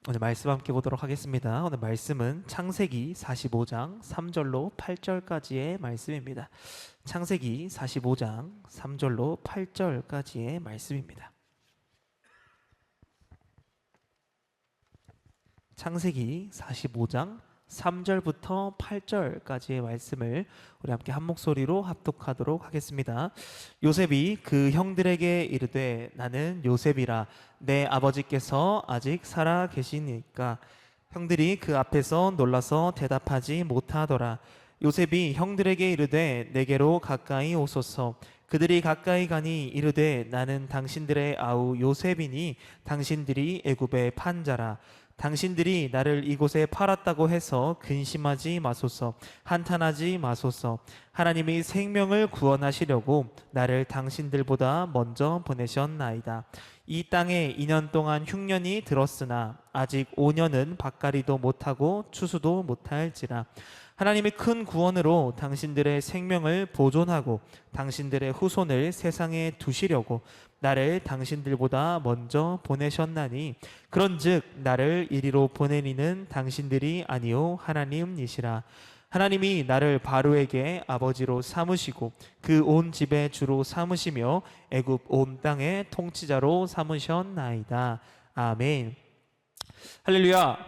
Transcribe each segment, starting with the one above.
오늘 말씀 함께 보도록 하겠습니다. 오늘 말씀은 창세기 45장 3절로 8절까지의 말씀입니다. 창세기 45장 3절로 8절까지의 말씀입니다. 창세기 45장 3절부터 8절까지의 말씀을 우리 함께 한 목소리로 합독하도록 하겠습니다. 요셉이 그 형들에게 이르되 나는 요셉이라 내 아버지께서 아직 살아 계시니까 형들이 그 앞에서 놀라서 대답하지 못하더라. 요셉이 형들에게 이르되 내게로 가까이 오소서. 그들이 가까이 가니 이르되 나는 당신들의 아우 요셉이니 당신들이 애굽의 판자라. 당신들이 나를 이곳에 팔았다고 해서 근심하지 마소서. 한탄하지 마소서. 하나님이 생명을 구원하시려고 나를 당신들보다 먼저 보내셨나이다. 이 땅에 2년 동안 흉년이 들었으나 아직 5년은 밭갈이도 못하고 추수도 못할지라. 하나님이 큰 구원으로 당신들의 생명을 보존하고 당신들의 후손을 세상에 두시려고 나를 당신들보다 먼저 보내셨나니 그런즉 나를 이리로 보내리는 당신들이 아니요 하나님이시라. 하나님이 나를 바로에게 아버지로 삼으시고 그 온 집의 주로 삼으시며 애굽 온 땅의 통치자로 삼으셨나이다. 아멘. 할렐루야.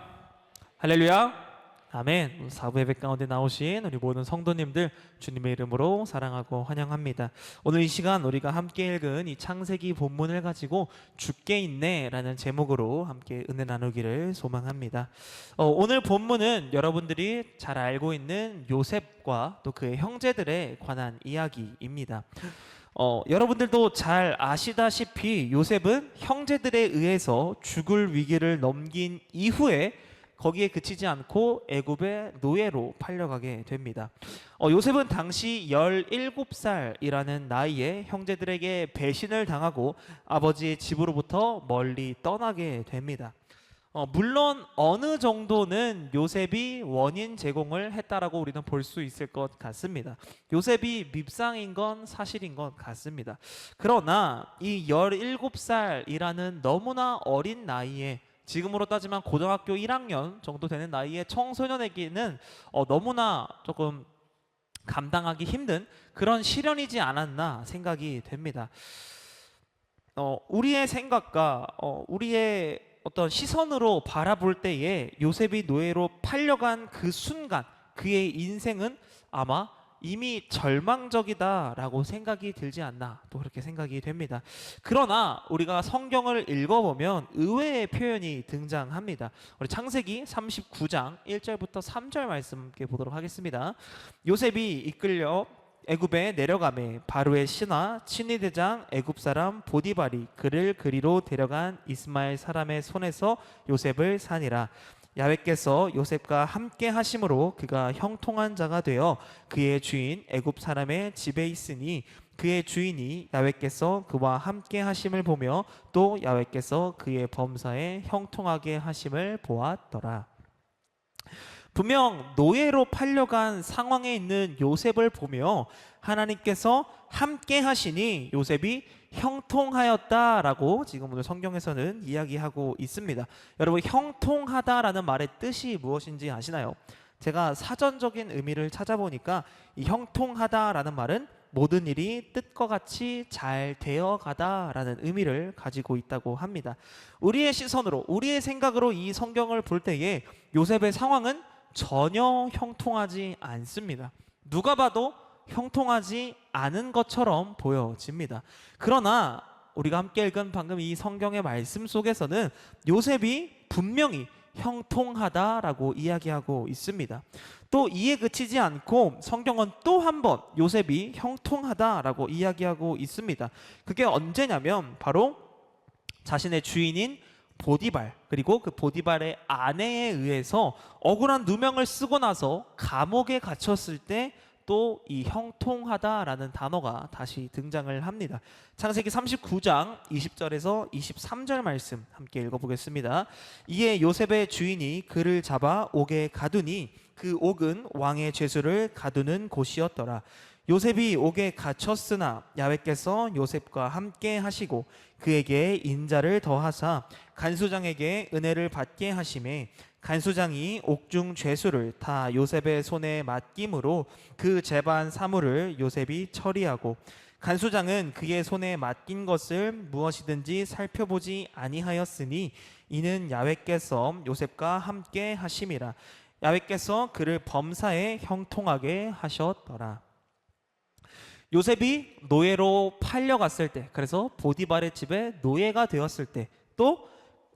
할렐루야. 아멘. 사부 예배 가운데 나오신 우리 모든 성도님들 주님의 이름으로 사랑하고 환영합니다. 오늘 이 시간 우리가 함께 읽은 이 창세기 본문을 가지고 죽게 있네 라는 제목으로 함께 은혜 나누기를 소망합니다. 오늘 본문은 여러분들이 잘 알고 있는 요셉과 또 그의 형제들에 관한 이야기입니다. 여러분들도 잘 아시다시피 요셉은 형제들에 의해서 죽을 위기를 넘긴 이후에 거기에 그치지 않고 애굽의 노예로 팔려가게 됩니다. 요셉은 당시 17살이라는 나이에 형제들에게 배신을 당하고 아버지의 집으로부터 멀리 떠나게 됩니다. 물론 어느 정도는 요셉이 원인 제공을 했다라고 우리는 볼 수 있을 것 같습니다. 요셉이 밉상인 건 사실인 것 같습니다. 그러나 이 17살이라는 너무나 어린 나이에, 지금으로 따지면 고등학교 1학년 정도 되는 나이의 청소년에게는 너무나 조금 감당하기 힘든 그런 시련이지 않았나 생각이 됩니다. 우리의 생각과 우리의 어떤 시선으로 바라볼 때에 요셉이 노예로 팔려간 그 순간 그의 인생은 아마 이미 절망적이다라고 생각이 들지 않나 또 그렇게 생각이 됩니다. 그러나 우리가 성경을 읽어보면 의외의 표현이 등장합니다. 우리 창세기 39장 1절부터 3절 말씀 함께 보도록 하겠습니다. 요셉이 이끌려 애굽에 내려가매 바로의 신하 친위대장 애굽 사람 보디발이 그를 그리로 데려간 이스마엘 사람의 손에서 요셉을 사니라. 야훼께서 요셉과 함께 하심으로 그가 형통한 자가 되어 그의 주인 애굽 사람의 집에 있으니 그의 주인이 야훼께서 그와 함께 하심을 보며 또 야훼께서 그의 범사에 형통하게 하심을 보았더라. 분명 노예로 팔려간 상황에 있는 요셉을 보며 하나님께서 함께 하시니 요셉이 형통하였다라고 지금 오늘 성경에서는 이야기하고 있습니다. 여러분, 형통하다라는 말의 뜻이 무엇인지 아시나요? 제가 사전적인 의미를 찾아보니까 이 형통하다라는 말은 모든 일이 뜻과 같이 잘 되어가다라는 의미를 가지고 있다고 합니다. 우리의 시선으로, 우리의 생각으로 이 성경을 볼 때에 요셉의 상황은 전혀 형통하지 않습니다. 누가 봐도 형통하지 않은 것처럼 보여집니다. 그러나 우리가 함께 읽은 방금 이 성경의 말씀 속에서는 요셉이 분명히 형통하다라고 이야기하고 있습니다. 또 이에 그치지 않고 성경은 또 한 번 요셉이 형통하다라고 이야기하고 있습니다. 그게 언제냐면 바로 자신의 주인인 보디발, 그리고 그 보디발의 아내에 의해서 억울한 누명을 쓰고 나서 감옥에 갇혔을 때 또 이 형통하다라는 단어가 다시 등장을 합니다. 창세기 39장 20절에서 23절 말씀 함께 읽어보겠습니다. 이에 요셉의 주인이 그를 잡아 옥에 가두니 그 옥은 왕의 죄수를 가두는 곳이었더라. 요셉이 옥에 갇혔으나 야훼께서 요셉과 함께 하시고 그에게 인자를 더하사 간수장에게 은혜를 받게 하심에 간수장이 옥중 죄수를 다 요셉의 손에 맡김으로 그 재반 사물을 요셉이 처리하고 간수장은 그의 손에 맡긴 것을 무엇이든지 살펴보지 아니하였으니 이는 야훼께서 요셉과 함께 하심이라. 야훼께서 그를 범사에 형통하게 하셨더라. 요셉이 노예로 팔려갔을 때, 그래서 보디발의 집에 노예가 되었을 때, 또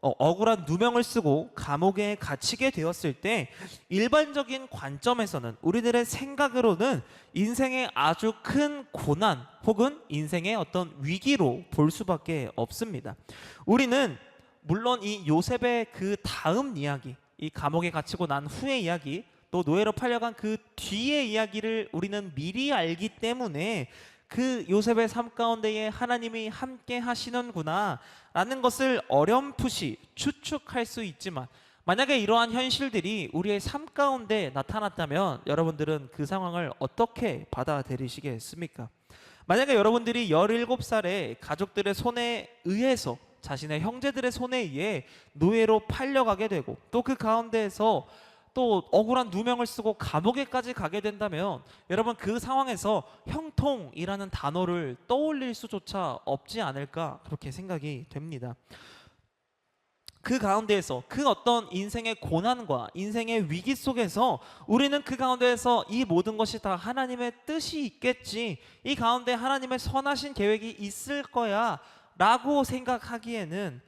억울한 누명을 쓰고 감옥에 갇히게 되었을 때 일반적인 관점에서는, 우리들의 생각으로는 인생의 아주 큰 고난 혹은 인생의 어떤 위기로 볼 수밖에 없습니다. 우리는 물론 이 요셉의 그 다음 이야기, 이 감옥에 갇히고 난 후의 이야기, 또 노예로 팔려간 그 뒤의 이야기를 우리는 미리 알기 때문에 그 요셉의 삶 가운데에 하나님이 함께 하시는구나 라는 것을 어렴풋이 추측할 수 있지만, 만약에 이러한 현실들이 우리의 삶 가운데 나타났다면 여러분들은 그 상황을 어떻게 받아들이시겠습니까? 만약에 여러분들이 17살에 가족들의 손에 의해서, 자신의 형제들의 손에 의해 노예로 팔려가게 되고 또 그 가운데에서 또 억울한 누명을 쓰고 감옥에까지 가게 된다면 여러분, 그 상황에서 형통이라는 단어를 떠올릴 수조차 없지 않을까, 그렇게 생각이 됩니다. 그 가운데에서 그 어떤 인생의 고난과 인생의 위기 속에서 우리는 그 가운데에서 이 모든 것이 다 하나님의 뜻이 있겠지, 이 가운데 하나님의 선하신 계획이 있을 거야 라고 생각하기에는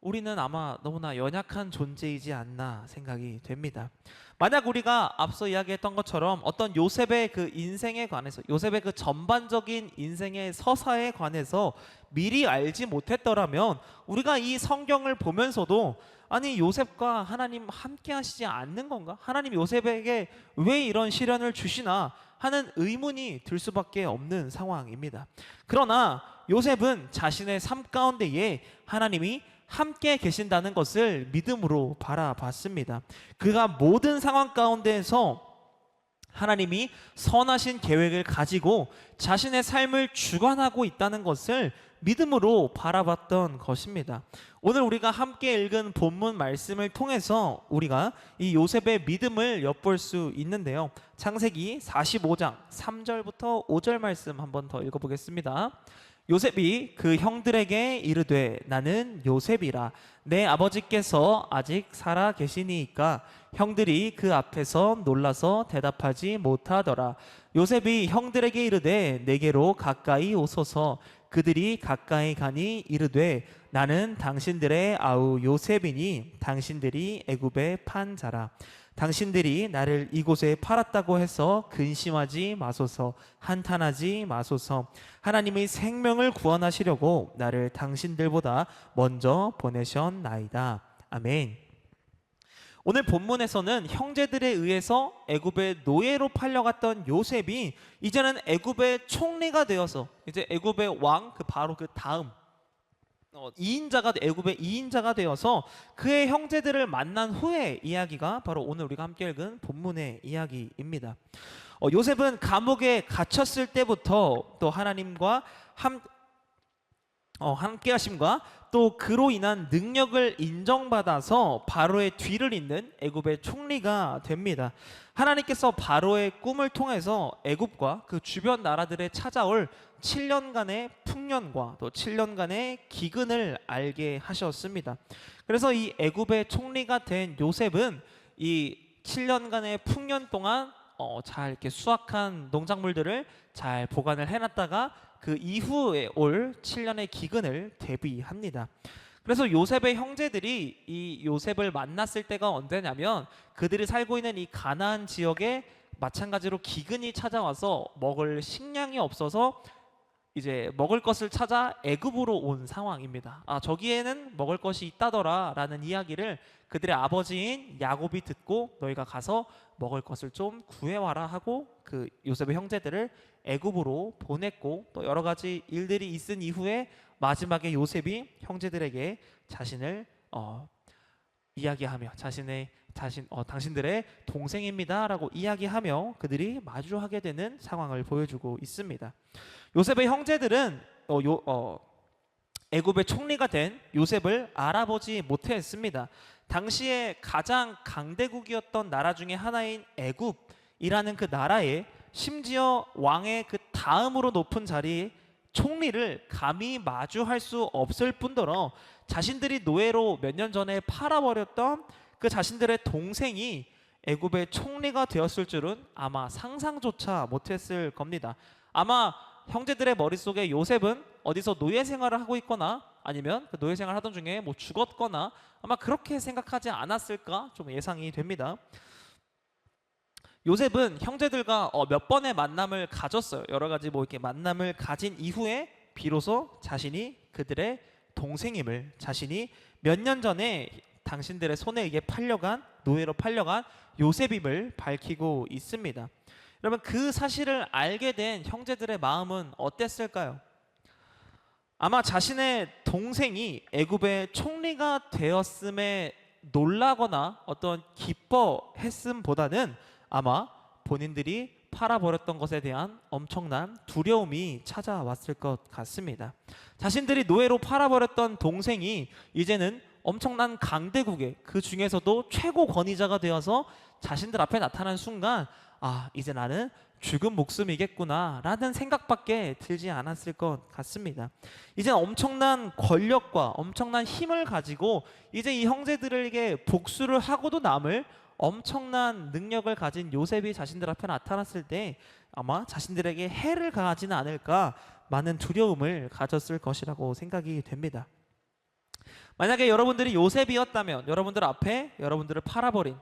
우리는 아마 너무나 연약한 존재이지 않나 생각이 됩니다. 만약 우리가 앞서 이야기했던 것처럼 어떤 요셉의 그 인생에 관해서, 요셉의 그 전반적인 인생의 서사에 관해서 미리 알지 못했더라면 우리가 이 성경을 보면서도 아니, 요셉과 하나님 함께 하시지 않는 건가? 하나님 요셉에게 왜 이런 시련을 주시나 하는 의문이 들 수밖에 없는 상황입니다. 그러나 요셉은 자신의 삶 가운데에 하나님이 함께 계신다는 것을 믿음으로 바라봤습니다. 그가 모든 상황 가운데에서 하나님이 선하신 계획을 가지고 자신의 삶을 주관하고 있다는 것을 믿음으로 바라봤던 것입니다. 오늘 우리가 함께 읽은 본문 말씀을 통해서 우리가 이 요셉의 믿음을 엿볼 수 있는데요. 창세기 45장 3절부터 5절 말씀 한번 더 읽어보겠습니다. 요셉이 그 형들에게 이르되 나는 요셉이라. 내 아버지께서 아직 살아 계시니이까. 형들이 그 앞에서 놀라서 대답하지 못하더라. 요셉이 형들에게 이르되 내게로 가까이 오소서. 그들이 가까이 가니 이르되 나는 당신들의 아우 요셉이니 당신들이 애굽에 판 자라. 당신들이 나를 이곳에 팔았다고 해서 근심하지 마소서, 한탄하지 마소서. 하나님이 생명을 구원하시려고 나를 당신들보다 먼저 보내셨나이다. 아멘. 오늘 본문에서는 형제들에 의해서 애굽의 노예로 팔려갔던 요셉이 이제는 애굽의 총리가 되어서, 이제 애굽의 왕, 바로 그 다음 2인자가, 애굽의 2인자가 되어서 그의 형제들을 만난 후의 이야기가 바로 오늘 우리가 함께 읽은 본문의 이야기입니다. 요셉은 감옥에 갇혔을 때부터 또 하나님과 함께 하심과 또 그로 인한 능력을 인정받아서 바로의 뒤를 잇는 애굽의 총리가 됩니다. 하나님께서 바로의 꿈을 통해서 애굽과 그 주변 나라들에 찾아올 7년간의 풍년과 또 7년간의 기근을 알게 하셨습니다. 그래서 이 애굽의 총리가 된 요셉은 이 7년간의 풍년 동안 잘 이렇게 수확한 농작물들을 잘 보관을 해놨다가 그 이후에 올 7년의 기근을 대비합니다. 그래서 요셉의 형제들이 이 요셉을 만났을 때가 언제냐면 그들이 살고 있는 이 가나안 지역에 마찬가지로 기근이 찾아와서 먹을 식량이 없어서 이제 먹을 것을 찾아 애굽으로 온 상황입니다. 저기에는 먹을 것이 있다더라 라는 이야기를 그들의 아버지인 야곱이 듣고 너희가 가서 먹을 것을 좀 구해와라 하고 그 요셉의 형제들을 애굽으로 보냈고, 또 여러 가지 일들이 있은 이후에 마지막에 요셉이 형제들에게 자신을 이야기하며 자신의 당신들의 동생입니다라고 이야기하며 그들이 마주하게 되는 상황을 보여주고 있습니다. 요셉의 형제들은 애굽의 총리가 된 요셉을 알아보지 못했습니다. 당시에 가장 강대국이었던 나라 중에 하나인 애굽이라는 그 나라에 심지어 왕의 그 다음으로 높은 자리에 총리를 감히 마주할 수 없을 뿐더러 자신들이 노예로 몇 년 전에 팔아버렸던 그 자신들의 동생이 애굽의 총리가 되었을 줄은 아마 상상조차 못했을 겁니다. 아마 형제들의 머릿속에 요셉은 어디서 노예 생활을 하고 있거나 아니면 그 노예 생활을 하던 중에 뭐 죽었거나 아마 그렇게 생각하지 않았을까 좀 예상이 됩니다. 요셉은 형제들과 몇 번의 만남을 가졌어요. 여러 가지 뭐 이렇게 만남을 가진 이후에 비로소 자신이 그들의 동생임을, 자신이 몇 년 전에 당신들의 손에 의해 노예로 팔려간 요셉임을 밝히고 있습니다. 여러분, 그 사실을 알게 된 형제들의 마음은 어땠을까요? 아마 자신의 동생이 애굽의 총리가 되었음에 놀라거나 어떤 기뻐했음보다는 아마 본인들이 팔아버렸던 것에 대한 엄청난 두려움이 찾아왔을 것 같습니다. 자신들이 노예로 팔아버렸던 동생이 이제는 엄청난 강대국의 그 중에서도 최고 권위자가 되어서 자신들 앞에 나타난 순간 이제 나는 죽은 목숨이겠구나 라는 생각밖에 들지 않았을 것 같습니다. 이제 엄청난 권력과 엄청난 힘을 가지고 이제 이 형제들에게 복수를 하고도 남을 엄청난 능력을 가진 요셉이 자신들 앞에 나타났을 때 아마 자신들에게 해를 가하지는 않을까 많은 두려움을 가졌을 것이라고 생각이 됩니다. 만약에 여러분들이 요셉이었다면, 여러분들 앞에 여러분들을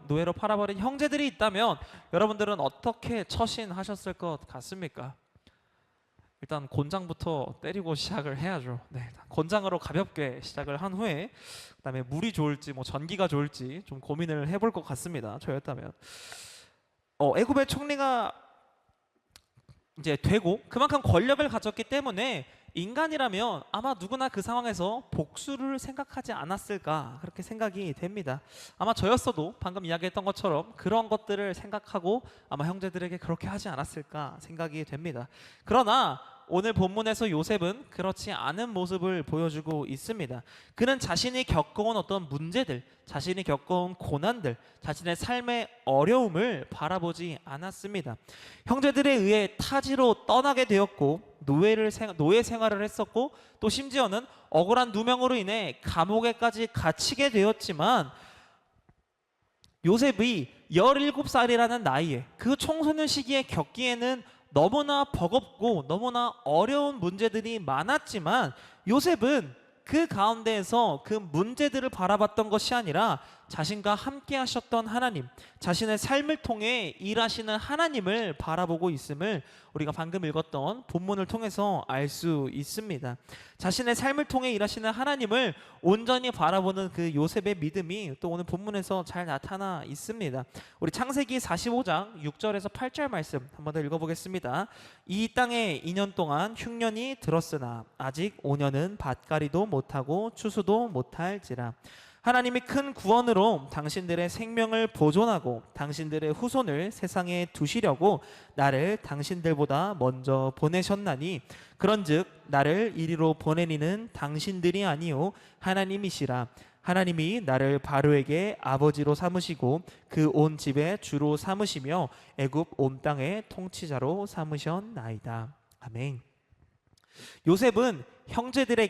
노예로 팔아버린 형제들이 있다면 여러분들은 어떻게 처신하셨을 것 같습니까? 일단 곤장부터 때리고 시작을 해야죠. 네, 곤장으로 가볍게 시작을 한 후에 그다음에 물이 좋을지 뭐 전기가 좋을지 좀 고민을 해볼 것 같습니다. 저였다면 애굽의 총리가 이제 되고 그만큼 권력을 가졌기 때문에 인간이라면 아마 누구나 그 상황에서 복수를 생각하지 않았을까 그렇게 생각이 됩니다. 아마 저였어도 방금 이야기했던 것처럼 그런 것들을 생각하고 아마 형제들에게 그렇게 하지 않았을까 생각이 됩니다. 그러나 오늘 본문에서 요셉은 그렇지 않은 모습을 보여주고 있습니다. 그는 자신이 겪어온 어떤 문제들, 자신이 겪어온 고난들, 자신의 삶의 어려움을 바라보지 않았습니다. 형제들에 의해 타지로 떠나게 되었고 노예 생활을 했었고 또 심지어는 억울한 누명으로 인해 감옥에까지 갇히게 되었지만 요셉이 17살이라는 나이에 그 청소년 시기에 겪기에는 너무나 버겁고 너무나 어려운 문제들이 많았지만 요셉은 그 가운데에서 그 문제들을 바라봤던 것이 아니라 자신과 함께 하셨던 하나님, 자신의 삶을 통해 일하시는 하나님을 바라보고 있음을 우리가 방금 읽었던 본문을 통해서 알 수 있습니다. 자신의 삶을 통해 일하시는 하나님을 온전히 바라보는 그 요셉의 믿음이 또 오늘 본문에서 잘 나타나 있습니다. 우리 창세기 45장 6절에서 8절 말씀 한번 더 읽어보겠습니다. 이 땅에 2년 동안 흉년이 들었으나 아직 5년은 밭갈이도 못하고 추수도 못할지라. 하나님이 큰 구원으로 당신들의 생명을 보존하고 당신들의 후손을 세상에 두시려고 나를 당신들보다 먼저 보내셨나니 그런즉 나를 이리로 보내니는 당신들이 아니요 하나님이시라. 하나님이 나를 바로에게 아버지로 삼으시고 그 온 집의 주로 삼으시며 애굽 온 땅의 통치자로 삼으셨나이다. 아멘. 요셉은 형제들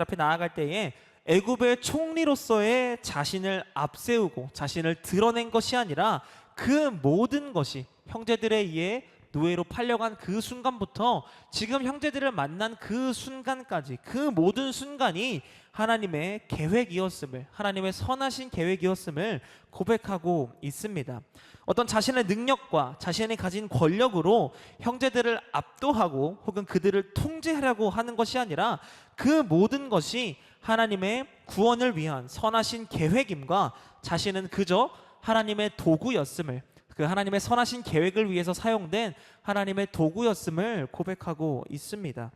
앞에 나아갈 때에 애굽의 총리로서의 자신을 앞세우고 자신을 드러낸 것이 아니라 그 모든 것이 형제들에 의해 노예로 팔려간 그 순간부터 지금 형제들을 만난 그 순간까지 그 모든 순간이 하나님의 계획이었음을, 하나님의 선하신 계획이었음을 고백하고 있습니다. 어떤 자신의 능력과 자신이 가진 권력으로 형제들을 압도하고 혹은 그들을 통제하려고 하는 것이 아니라 그 모든 것이 하나님의 구원을 위한 선하신 계획임과 자신은 그저 하나님의 도구였음을, 그 하나님의 선하신 계획을 위해서 사용된 하나님의 도구였음을 고백하고 있습니다.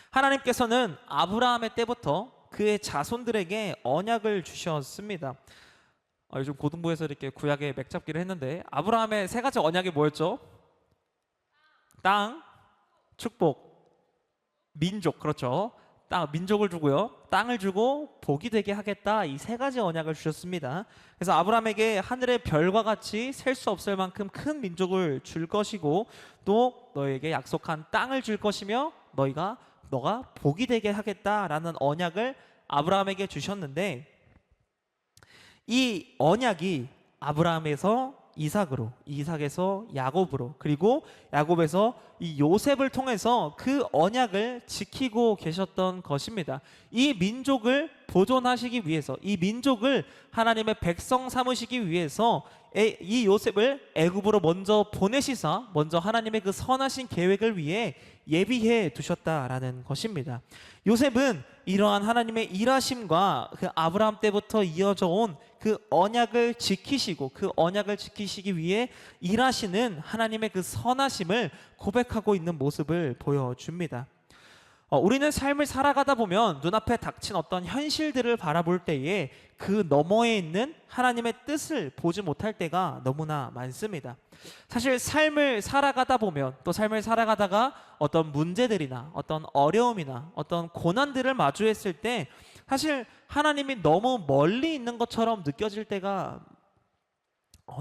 하나님께서는 아브라함의 때부터 그의 자손들에게 언약을 주셨습니다. 요즘 고등부에서 이렇게 구약의 맥잡기를 했는데 아브라함의 세 가지 언약이 뭐였죠? 땅, 축복, 민족. 그렇죠. 민족을 주고요. 땅을 주고 복이 되게 하겠다. 이 세 가지 언약을 주셨습니다. 그래서 아브라함에게 하늘의 별과 같이 셀 수 없을 만큼 큰 민족을 줄 것이고 또 너에게 약속한 땅을 줄 것이며 너가 복이 되게 하겠다라는 언약을 아브라함에게 주셨는데 이 언약이 아브라함에서 이삭으로, 이삭에서 야곱으로, 그리고 야곱에서 이 요셉을 통해서 그 언약을 지키고 계셨던 것입니다. 이 민족을 보존하시기 위해서, 이 민족을 하나님의 백성 삼으시기 위해서 이 요셉을 애굽으로 먼저 보내시사 먼저 하나님의 그 선하신 계획을 위해 예비해 두셨다라는 것입니다. 요셉은 이러한 하나님의 일하심과 그 아브라함 때부터 이어져 온 그 언약을 지키시고 그 언약을 지키시기 위해 일하시는 하나님의 그 선하심을 고백하고 있는 모습을 보여줍니다. 우리는 삶을 살아가다 보면 눈앞에 닥친 어떤 현실들을 바라볼 때에 그 너머에 있는 하나님의 뜻을 보지 못할 때가 너무나 많습니다. 사실 삶을 살아가다 보면 또 삶을 살아가다가 어떤 문제들이나 어떤 어려움이나 어떤 고난들을 마주했을 때 사실 하나님이 너무 멀리 있는 것처럼 느껴질 때가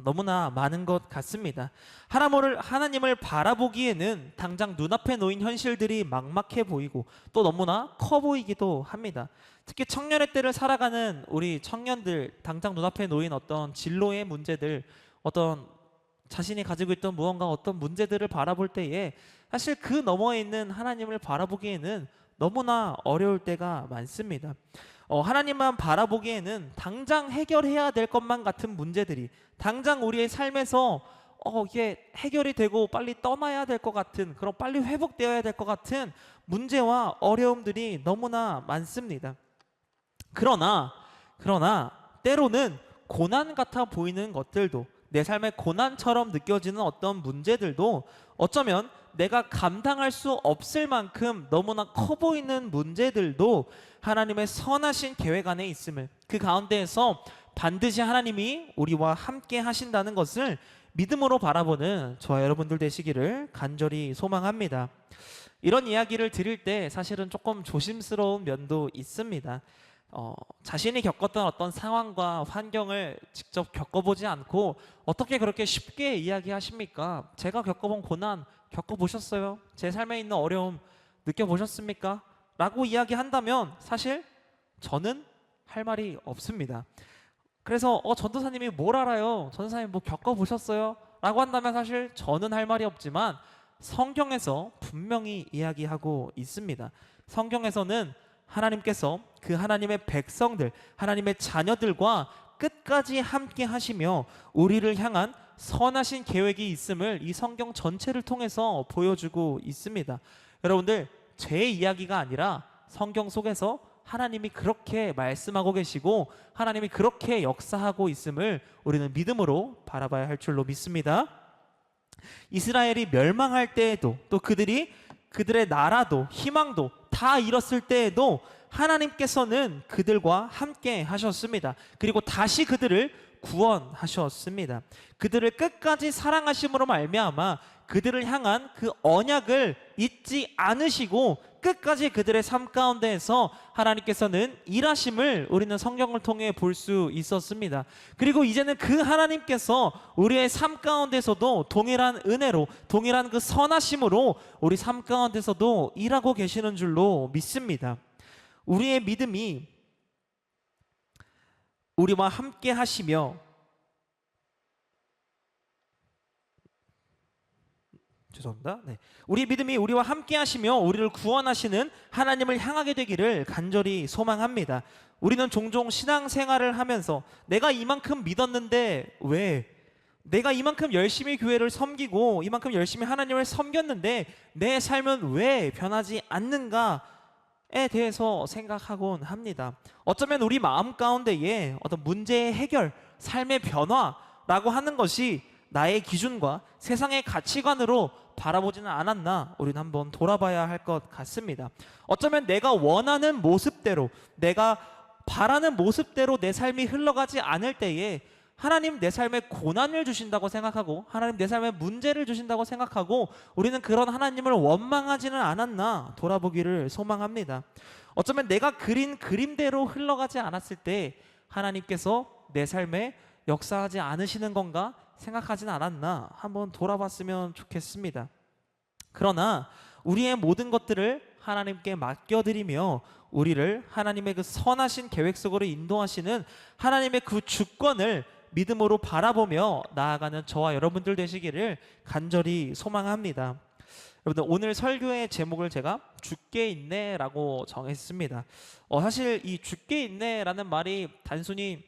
너무나 많은 것 같습니다. 하나님을 바라보기에는 당장 눈앞에 놓인 현실들이 막막해 보이고 또 너무나 커 보이기도 합니다. 특히 청년의 때를 살아가는 우리 청년들, 당장 눈앞에 놓인 어떤 진로의 문제들, 어떤 자신이 가지고 있던 무언가 어떤 문제들을 바라볼 때에 사실 그 너머에 있는 하나님을 바라보기에는 너무나 어려울 때가 많습니다. 하나님만 바라보기에는 당장 해결해야 될 것만 같은 문제들이 당장 우리의 삶에서 이게 해결이 되고 빨리 떠나야 될 것 같은, 그럼 빨리 회복되어야 될 것 같은 문제와 어려움들이 너무나 많습니다. 그러나 때로는 고난 같아 보이는 것들도, 내 삶의 고난처럼 느껴지는 어떤 문제들도 어쩌면 내가 감당할 수 없을 만큼 너무나 커 보이는 문제들도 하나님의 선하신 계획 안에 있음을, 그 가운데에서 반드시 하나님이 우리와 함께 하신다는 것을 믿음으로 바라보는 저와 여러분들 되시기를 간절히 소망합니다. 이런 이야기를 드릴 때 사실은 조금 조심스러운 면도 있습니다. 자신이 겪었던 어떤 상황과 환경을 직접 겪어보지 않고 어떻게 그렇게 쉽게 이야기하십니까? 제가 겪어본 고난 겪어보셨어요? 제 삶에 있는 어려움 느껴보셨습니까? 라고 이야기한다면 사실 저는 할 말이 없습니다. 그래서 전도사님이 뭘 알아요? 전도사님 뭐 겪어보셨어요? 라고 한다면 사실 저는 할 말이 없지만 성경에서 분명히 이야기하고 있습니다. 성경에서는 하나님께서 그 하나님의 백성들, 하나님의 자녀들과 끝까지 함께 하시며 우리를 향한 선하신 계획이 있음을 이 성경 전체를 통해서 보여주고 있습니다. 여러분들, 제 이야기가 아니라 성경 속에서 하나님이 그렇게 말씀하고 계시고 하나님이 그렇게 역사하고 있음을 우리는 믿음으로 바라봐야 할 줄로 믿습니다. 이스라엘이 멸망할 때에도 또 그들의 나라도 희망도 다 잃었을 때에도 하나님께서는 그들과 함께 하셨습니다. 그리고 다시 그들을 구원하셨습니다. 그들을 끝까지 사랑하심으로 말미암아 그들을 향한 그 언약을 잊지 않으시고 끝까지 그들의 삶 가운데에서 하나님께서는 일하심을 우리는 성경을 통해 볼 수 있었습니다. 그리고 이제는 그 하나님께서 우리의 삶 가운데서도 동일한 은혜로, 동일한 그 선하심으로 우리 삶 가운데서도 일하고 계시는 줄로 믿습니다. 우리의 믿음이 우리와 함께 하시며 우리 믿음이 우리와 함께 하시며 우리를 구원하시는 하나님을 향하게 되기를 간절히 소망합니다. 우리는 종종 신앙생활을 하면서 내가 이만큼 믿었는데 왜? 내가 이만큼 열심히 교회를 섬기고 이만큼 열심히 하나님을 섬겼는데 내 삶은 왜 변하지 않는가에 대해서 생각하곤 합니다. 어쩌면 우리 마음 가운데에 어떤 문제의 해결, 삶의 변화라고 하는 것이 나의 기준과 세상의 가치관으로 바라보지는 않았나 우리는 한번 돌아봐야 할 것 같습니다. 어쩌면 내가 원하는 모습대로, 내가 바라는 모습대로 내 삶이 흘러가지 않을 때에 하나님 내 삶에 고난을 주신다고 생각하고 하나님 내 삶에 문제를 주신다고 생각하고 우리는 그런 하나님을 원망하지는 않았나 돌아보기를 소망합니다. 어쩌면 내가 그린 그림대로 흘러가지 않았을 때 하나님께서 내 삶에 역사하지 않으시는 건가 생각하진 않았나 한번 돌아봤으면 좋겠습니다. 그러나 우리의 모든 것들을 하나님께 맡겨드리며 우리를 하나님의 그 선하신 계획 속으로 인도하시는 하나님의 그 주권을 믿음으로 바라보며 나아가는 저와 여러분들 되시기를 간절히 소망합니다. 여러분들 오늘 설교의 제목을 제가 주께 있네라고 정했습니다. 사실 이 주께 있네라는 말이 단순히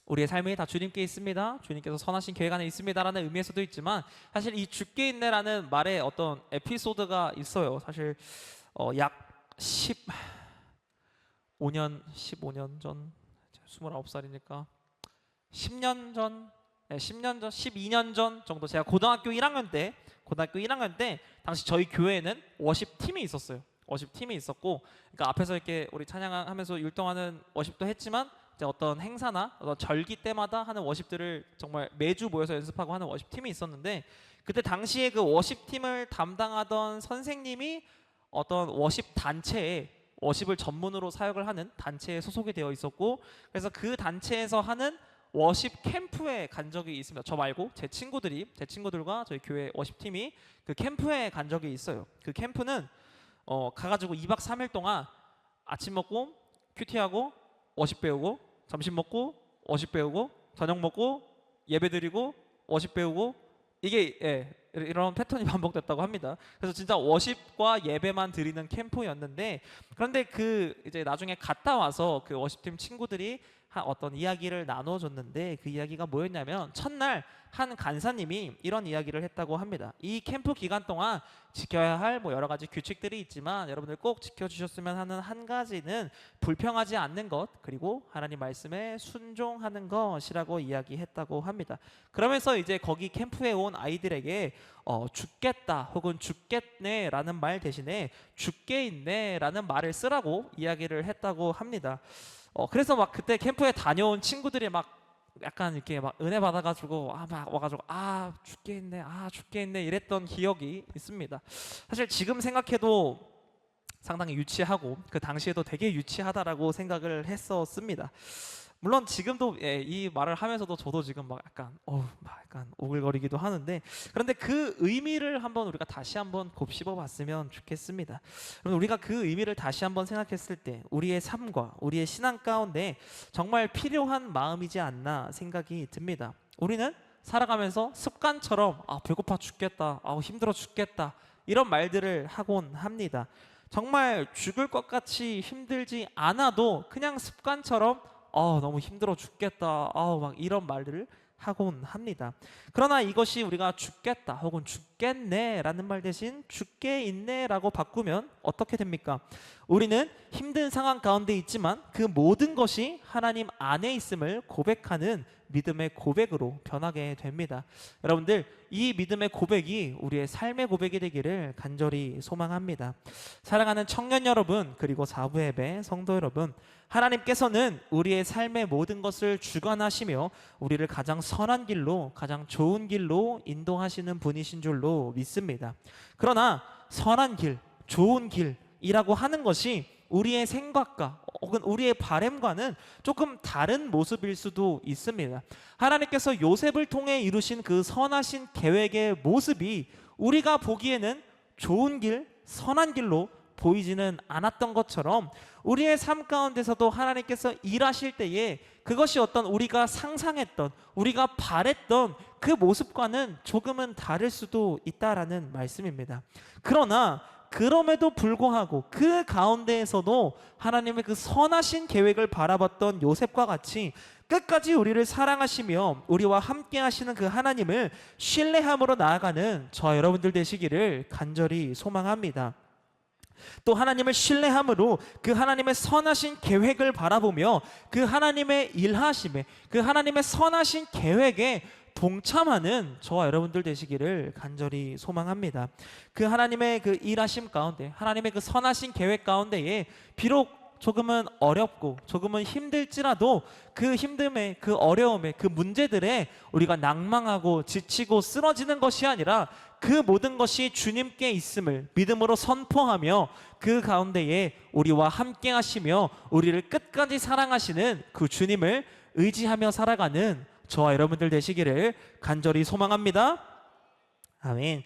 우리의 삶이 다 주님께 있습니다, 주님께서 선하신 계획 안에 있습니다라는 의미에서도 있지만 사실 이 주께 있네라는 말에 어떤 에피소드가 있어요. 사실 약 15년 전 29살이니까 10년 전 12년 전 정도 제가 고등학교 1학년 때 당시 저희 교회에는 워십팀이 있었어요. 워십팀이 있었고 그러니까 앞에서 이렇게 우리 찬양하면서 율동하는 워십도 했지만 이제 어떤 행사나 어떤 절기 때마다 하는 워십들을 정말 매주 모여서 연습하고 하는 워십팀이 있었는데 그때 당시에 그 워십팀을 담당하던 선생님이 어떤 워십 단체에 워십을 전문으로 사역을 하는 단체에 소속이 되어 있었고 그래서 그 단체에서 하는 워십 캠프에 간 적이 있습니다. 저 말고 제 친구들과 저희 교회 워십팀이 그 캠프에 간 적이 있어요. 그 캠프는 가가지고 2박 3일 동안 아침 먹고 큐티하고 워십 배우고 점심 먹고 워십 배우고 저녁 먹고 예배 드리고 워십 배우고 이게 이런 패턴이 반복됐다고 합니다. 그래서 진짜 워십과 예배만 드리는 캠프였는데 그런데 그 이제 나중에 갔다 와서 그 워십팀 친구들이 어떤 이야기를 나눠줬는데 그 이야기가 뭐였냐면 첫날 한 간사님이 이런 이야기를 했다고 합니다. 이 캠프 기간 동안 지켜야 할 뭐 여러 가지 규칙들이 있지만 여러분들 꼭 지켜주셨으면 하는 한 가지는 불평하지 않는 것 그리고 하나님 말씀에 순종하는 것이라고 이야기했다고 합니다. 그러면서 이제 거기 캠프에 온 아이들에게 죽겠다 혹은 죽겠네라는 말 대신에 죽게 있네라는 말을 쓰라고 이야기를 했다고 합니다. 그래서 막 그때 캠프에 다녀온 친구들이 막 약간 이렇게 막 은혜 받아가지고 막 와가지고 죽게 있네 이랬던 기억이 있습니다. 사실 지금 생각해도 상당히 유치하고 그 당시에도 되게 유치하다라고 생각을 했었습니다. 물론 지금도 이 말을 하면서도 저도 지금 막 약간 오글거리기도 하는데 그런데 그 의미를 한번 우리가 다시 한번 곱씹어 봤으면 좋겠습니다. 우리가 그 의미를 다시 한번 생각했을 때 우리의 삶과 우리의 신앙 가운데 정말 필요한 마음이지 않나 생각이 듭니다. 우리는 살아가면서 습관처럼 배고파 죽겠다, 힘들어 죽겠다 이런 말들을 하곤 합니다. 정말 죽을 것 같이 힘들지 않아도 그냥 습관처럼 너무 힘들어 죽겠다 막 이런 말들을 하곤 합니다. 그러나 이것이 우리가 죽겠다 혹은 죽겠네 라는 말 대신 죽게 있네 라고 바꾸면 어떻게 됩니까? 우리는 힘든 상황 가운데 있지만 그 모든 것이 하나님 안에 있음을 고백하는 믿음의 고백으로 변하게 됩니다. 여러분들 이 믿음의 고백이 우리의 삶의 고백이 되기를 간절히 소망합니다. 사랑하는 청년 여러분 그리고 사부 예배 성도 여러분, 하나님께서는 우리의 삶의 모든 것을 주관하시며 우리를 가장 선한 길로 가장 좋은 길로 인도하시는 분이신 줄로 믿습니다. 그러나 선한 길, 좋은 길이라고 하는 것이 우리의 생각과 혹은 우리의 바램과는 조금 다른 모습일 수도 있습니다. 하나님께서 요셉을 통해 이루신 그 선하신 계획의 모습이 우리가 보기에는 좋은 길, 선한 길로 보이지는 않았던 것처럼 우리의 삶 가운데서도 하나님께서 일하실 때에 그것이 어떤 우리가 상상했던 우리가 바랬던 그 모습과는 조금은 다를 수도 있다라는 말씀입니다. 그러나 그럼에도 불구하고 그 가운데에서도 하나님의 그 선하신 계획을 바라봤던 요셉과 같이 끝까지 우리를 사랑하시며 우리와 함께 하시는 그 하나님을 신뢰함으로 나아가는 저와 여러분들 되시기를 간절히 소망합니다. 또 하나님을 신뢰함으로 그 하나님의 선하신 계획을 바라보며 그 하나님의 일하심에 그 하나님의 선하신 계획에 동참하는 저와 여러분들 되시기를 간절히 소망합니다. 그 하나님의 그 일하심 가운데 하나님의 그 선하신 계획 가운데에 비록 조금은 어렵고 조금은 힘들지라도 그 힘듦에 그 어려움에 그 문제들에 우리가 낭망하고 지치고 쓰러지는 것이 아니라 그 모든 것이 주님께 있음을 믿음으로 선포하며 그 가운데에 우리와 함께 하시며 우리를 끝까지 사랑하시는 그 주님을 의지하며 살아가는 저와 여러분들 되시기를 간절히 소망합니다. 아멘.